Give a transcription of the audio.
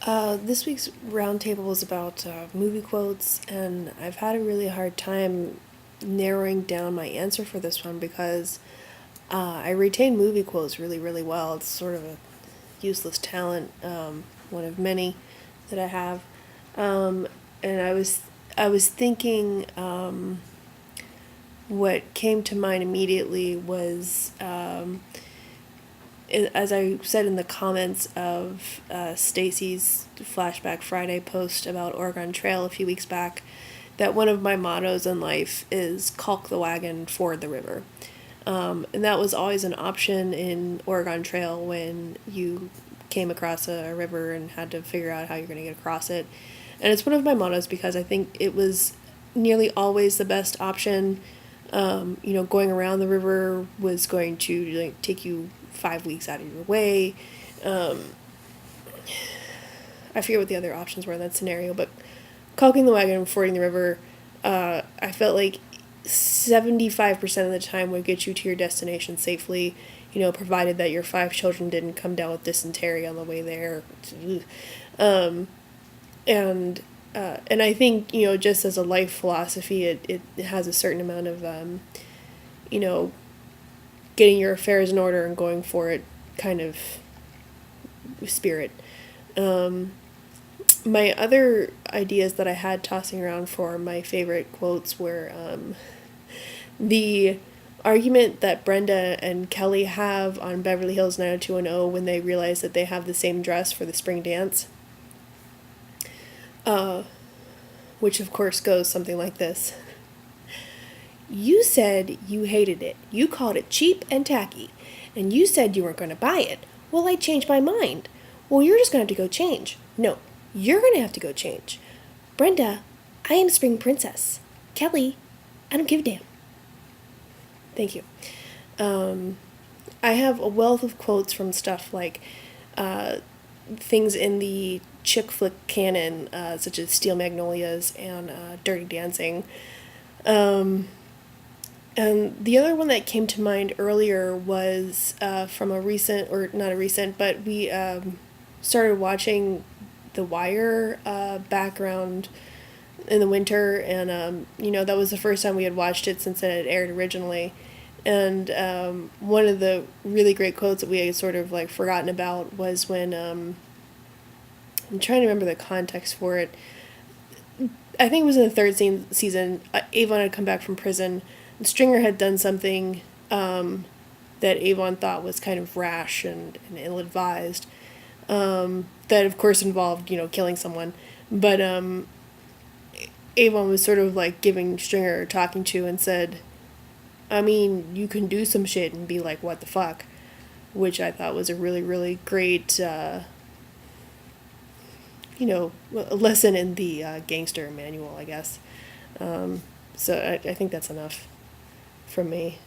This week's roundtable was about movie quotes, and I've had a really hard time narrowing down my answer for this one because I retain movie quotes really, really well. It's sort of a useless talent, one of many that I have. And I was thinking, what came to mind immediately was as I said in the comments of Stacy's Flashback Friday post about Oregon Trail a few weeks back, that one of my mottos in life is caulk the wagon, ford the river. And that was always an option in Oregon Trail when you came across a river and had to figure out how you're going to get across it. And it's one of my mottos because I think it was nearly always the best option. Going around the river was going to take you 5 weeks out of your way. I forget what the other options were in that scenario, but caulking the wagon and fording the river, I felt like 75% of the time would get you to your destination safely, provided that your 5 children didn't come down with dysentery on the way there. Um, and I think, just as a life philosophy, it has a certain amount of, you know, getting your affairs in order and going for it kind of spirit. My other ideas that I had tossing around for my favorite quotes were the argument that Brenda and Kelly have on Beverly Hills 90210 when they realize that they have the same dress for the spring dance. Which of course goes something like this. You said you hated it. You called it cheap and tacky. And you said you weren't going to buy it. Well, I changed my mind. Well, you're just going to have to go change. No, you're going to have to go change. Brenda, I am Spring Princess. Kelly, I don't give a damn. Thank you. I have a wealth of quotes from stuff like things in the chick flick canon, such as Steel Magnolias and Dirty Dancing. And the other one that came to mind earlier was from a recent, or not a recent, but we started watching The Wire background in the winter, and that was the first time we had watched it since it had aired originally. And one of the really great quotes that we had sort of like forgotten about was when I'm trying to remember the context for it. I think it was in the third season. Avon had come back from prison. Stringer had done something that Avon thought was kind of rash and ill-advised. That of course involved, killing someone. But Avon was sort of like giving Stringer a talking to and said, I mean, you can do some shit and be like, what the fuck? Which I thought was a really, really great, a lesson in the gangster manual, I guess. So I think that's enough from me.